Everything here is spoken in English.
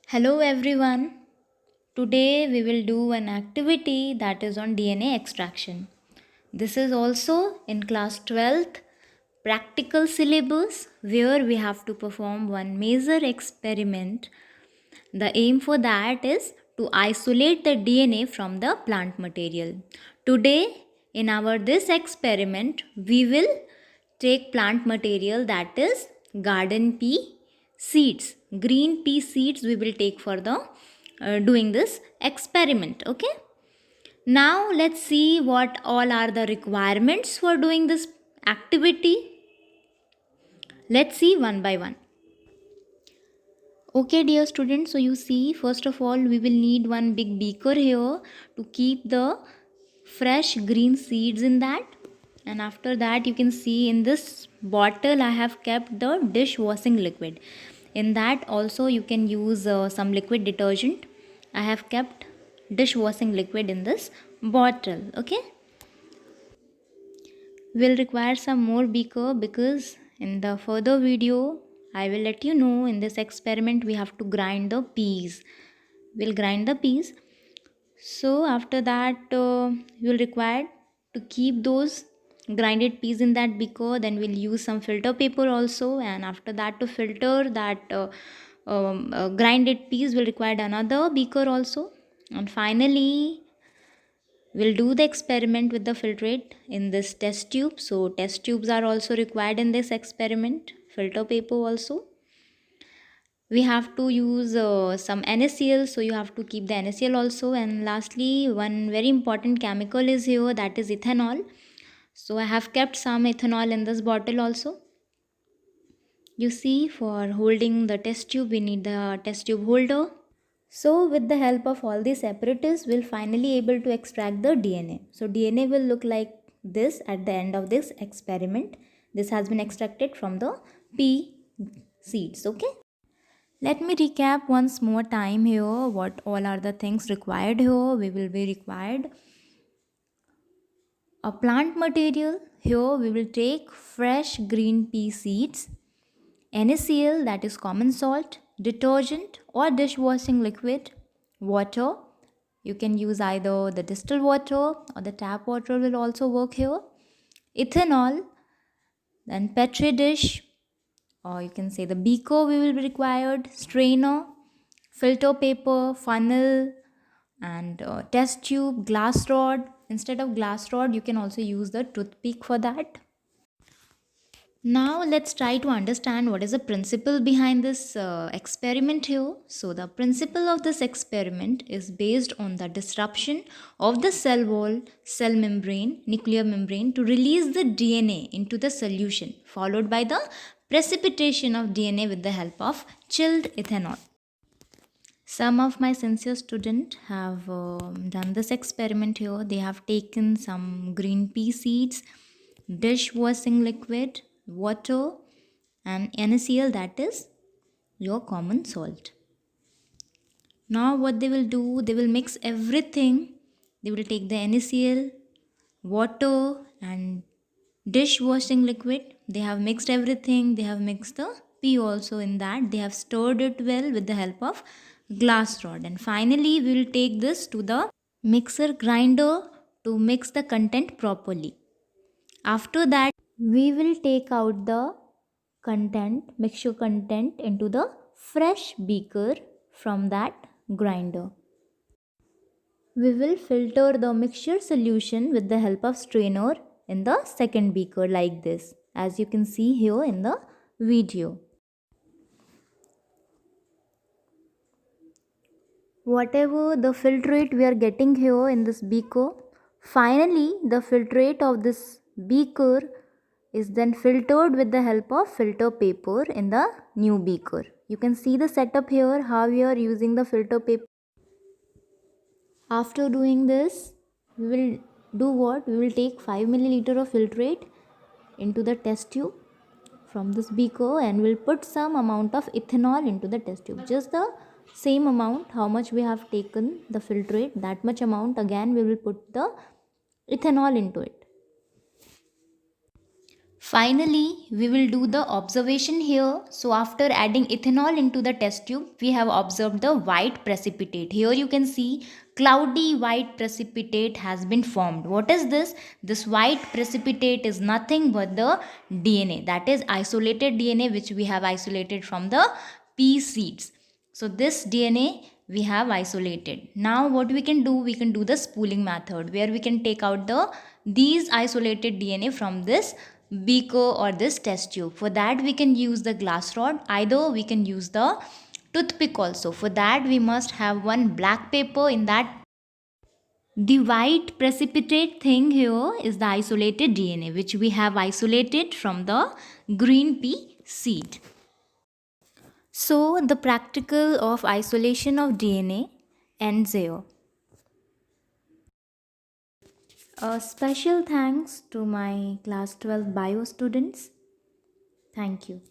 Hello everyone. Today we will do an activity that is on DNA extraction. This is also in class 12th practical syllabus where we have to perform one major experiment. The aim for that is to isolate the DNA from the plant material. Today in our this experiment we will take plant material that is garden pea seeds. Green pea seeds we will take for the doing this experiment. Okay, now let's see what all are the requirements for doing this activity. Let's see one by one. Okay dear students, so you see, first of all we will need one big beaker here to keep the fresh green seeds in that. And after that you can see in this bottle I have kept the dishwashing liquid. In that also you can use some liquid detergent. I have kept dishwashing liquid in this bottle. Okay, we'll require some more beaker because in the further video I will let you know in this experiment we have to grind the peas. We'll grind the peas. So after that you will require to keep those grinded peas in that beaker. Then we'll use some filter paper also, and after that to filter that grinded peas will require another beaker also. And finally we'll do the experiment with the filtrate in this test tube. So test tubes are also required in this experiment, filter paper also. We have to use some NaCl, so you have to keep the NaCl also. And lastly, one very important chemical is here, that is ethanol. So I have kept some ethanol in this bottle also. You see, for holding the test tube we need the test tube holder. So with the help of all these apparatus we'll finally able to extract the DNA. So DNA will look like this at the end of this experiment. This has been extracted from the pea seeds. Okay, let me recap once more time here what all are the things required here. We will be required a plant material. Here we will take fresh green pea seeds, NaCl, that is common salt, detergent or dishwashing liquid, water. You can use either the distilled water or the tap water will also work here. Ethanol, then petri dish, or you can say the beaker we will be required, strainer, filter paper, funnel, and test tube, glass rod. Instead of glass rod you can also use the toothpick for that. Now let's try to understand what is the principle behind this experiment here. So the principle of this experiment is based on the disruption of the cell wall, cell membrane, nuclear membrane to release the DNA into the solution, followed by the precipitation of DNA with the help of chilled ethanol. Some of my sincere students have done this experiment here. They have taken some green pea seeds, dishwashing liquid, water, and NaCl, that is your common salt. Now what they will do, they will mix everything. They will take the NaCl, water, and dishwashing liquid. They have mixed everything. They have mixed the pea also in that. They have stirred it well with the help of glass rod. And finally we will take this to the mixer grinder to mix the content properly. After that we will take out the mixture content into the fresh beaker from that grinder. We will filter the mixture solution with the help of strainer in the second beaker like this, as you can see here in the video. Whatever the filtrate we are getting here in this beaker, finally the filtrate of this beaker is then filtered with the help of filter paper in the new beaker. You can see the setup here, how we are using the filter paper. After doing this, we will do what? We will take 5 milliliter of filtrate into the test tube from this beaker and we'll put some amount of ethanol into the test tube. Just the same amount how much we have taken the filtrate, that much amount again we will put the ethanol into it. Finally, we will do the observation here. So after adding ethanol into the test tube, we have observed the white precipitate. Here you can see cloudy white precipitate has been formed. What is this? This white precipitate is nothing but the DNA. That is isolated DNA which we have isolated from the pea seeds. So this DNA we have isolated. Now what we can do? We can do the spooling method where we can take out these isolated DNA from this beaker or this test tube. For that we can use the glass rod, either we can use the toothpick also. For that we must have one black paper. In that, the white precipitate thing here is the isolated DNA which we have isolated from the green pea seed. So the practical of isolation of DNA ends here. A special thanks to my class 12 bio students. Thank you.